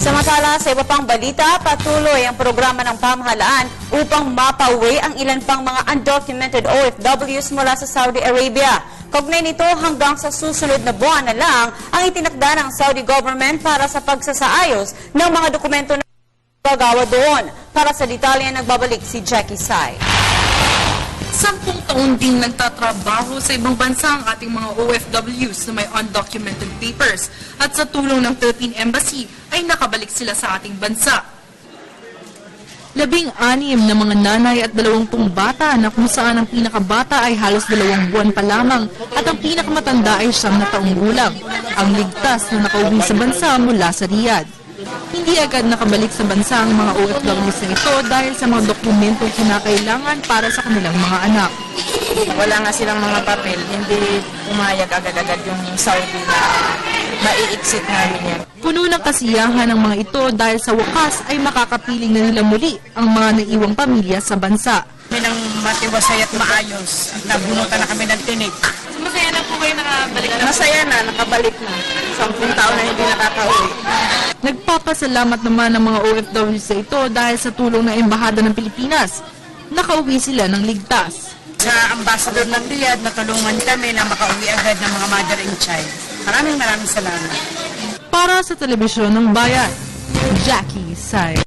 Samantala, sa iba pang balita, patuloy ang programa ng pamahalaan upang mapauwi ang ilan pang mga undocumented OFWs mula sa Saudi Arabia. Kaugnay nito, hanggang sa susunod na buwan na lang ang itinakda ng Saudi government para sa pagsasaayos ng mga dokumento na gagawa doon. Para sa detalye, nagbabalik si Jackie Sai. 10 taon din nagtatrabaho sa ibang bansa ang ating mga OFWs na may undocumented papers at sa tulong ng Philippine Embassy ay nakabalik sila sa ating bansa. 16 na mga nanay at 20 bata na kung saan ang pinakabata ay halos 2 buwan pa lamang at ang pinakamatanda ay 9 na taong gulang ang ligtas na nakauwi sa bansa mula sa Riyadh. Hindi agad nakabalik sa bansa ang mga OFWs na ito dahil sa mga dokumentong kinakailangan para sa kanilang mga anak. Wala nga silang mga papel, hindi umayag agad-agad yung Saudi na mai-exit namin yan. Puno ng kasiyahan ang mga ito dahil sa wakas ay makakapiling na nila muli ang mga naiwang pamilya sa bansa. Kami nang matiwasay at maayos at nabunutan na kami ng tinig. Masaya na po kayo nakabalik Masaya na, nakabalik na. 10 taon na hindi nakaka-uwi. Nagpapasalamat naman ang mga OFWs sa ito dahil sa tulong ng Embahada ng Pilipinas. Nakauwi sila ng ligtas. Sa ambassador ng Riyadh, natulungan kami na makauwi agad ng mga mother and child. Maraming salamat. Para sa Telebisyon ng Bayan, Jackie Sai.